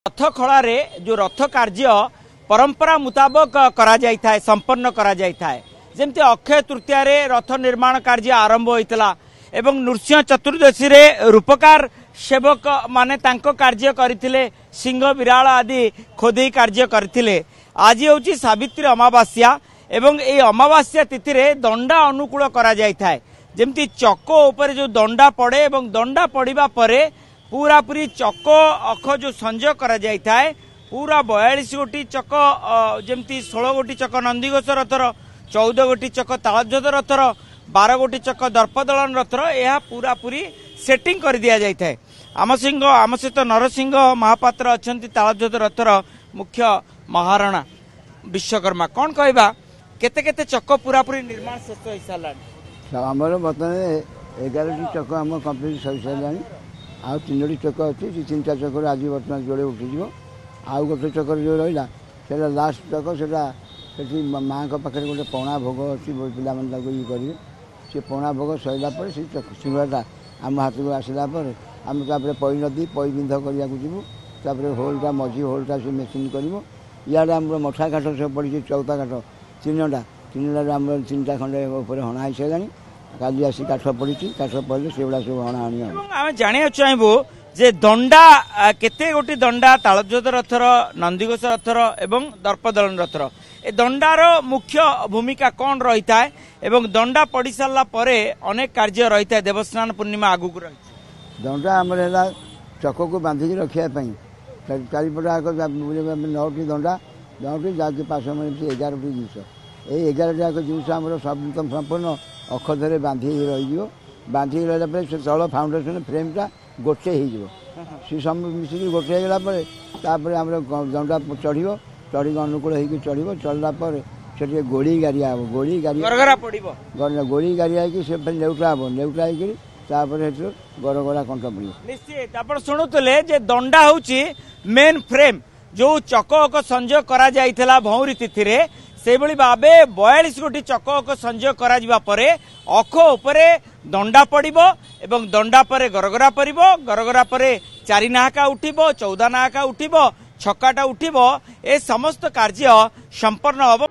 रथ खड़ा जो रथ कार्य परंपरा मुताबक करा जाय थाए संपन्न करा जाय थाए जेमती अक्षय तृतीया रे रथ निर्माण कार्य आरंभ होइतला एवं नृसिंह चतुर्दशी रे रूपकार सेवक माने तांको कार्य करथिले सिंह विराळ आदि खोदे कार्य करथिले। आज होची सावित्री अमावास्या एवं ए अमावास्या तिथि रे दंडा अनुकूल करा जाय थाए जेमती चको ऊपर जो दंडा पड़े एवं दंडा पड़िबा परे पूरा पूरी चको अख जो संजय करा जाय थाए पूरा 42 गोटी चक जमती 16 गोटी चक नंदीघोष रथर 14 गोटी चक तालध्वज रथर 12 गोटी चक दर्पदलन रथर यह पूरा पूरी सेटिंग कर दिया जाय थाए। आम सहित नरसिंह महापात्र अछंती तालध्वज रथर मुख्य महाराणा विश्वकर्मा कौन कहबा केते केते चक पूरा पूरी निर्माण शेष हो सारा आमर बर्तमान 11टी चक आम कम्प्लीट सरी सारे आ 3टी चक अच्छी 3टा चक्र आज बर्तमान जोड़े उठीज आउ गोटे चक्र जो रहा से लास्ट चक से माँ पाखे गोटे पणा भोग अच्छी पिला ये करेंगे से पणा भोग सरला से सिंहटा आम हाथ को आसला आम पई नदी पई बिंध करने जीवुर होलटा मझी होलटा से मेसीन कर इे आम मठा काठ सब पड़ी चौथा काठ तीनटा आम 3टा खंडे हणा हो सारा काली आसी काठ पड़ी काठ पड़े से गुड़ा सब हणा हणी आम जाना चाहबू जे दंडा केते गोटी दंडा तालध्वज रथर नंदीघोष रथर एवं दर्पदलन रथर ए दंडार मुख्य भूमिका कौन रही है एवं दंडा पड़ सारा पर अनेक कार्य रही है देवस्नान पूर्णिमा आगुक रही दंडा आमर है चक को बांधिक रखापी चारिपट आग 9टी दंडा 9टी जहाँकि पास 11टी जिनस ये 11टी आग जिनस आम संपूर्ण अखधरे बांधि रही बांधि रहा से तल फाउंडेसन फ्रेमटा गोटे सी सब मिसिक गोटे होगापर आम दंडा चढ़ चढ़ी अनुकूल हो चढ़ चढ़ला से गोड़ी गारिया हम गोड़ी गारिया गोड़ी गारिया से नेउटा हम नेउटा हो गरगरा कंठ पड़ो निश्चित आप शुणुले दंडा हूँ मेन फ्रेम जो चक संजय करा जाइथिला भौरी तिथि रे से भावे 42 गोटी चक संजय करा जिबा परे अख उपरे दंडा पड़िबो एवं दंडा परे गरगरा पड़िबो गरगरा परे 4 नाहका उठिबो 14 नाहका उठिबो छक्काटा उठिबो ए समस्त कार्य संपन्न हबो।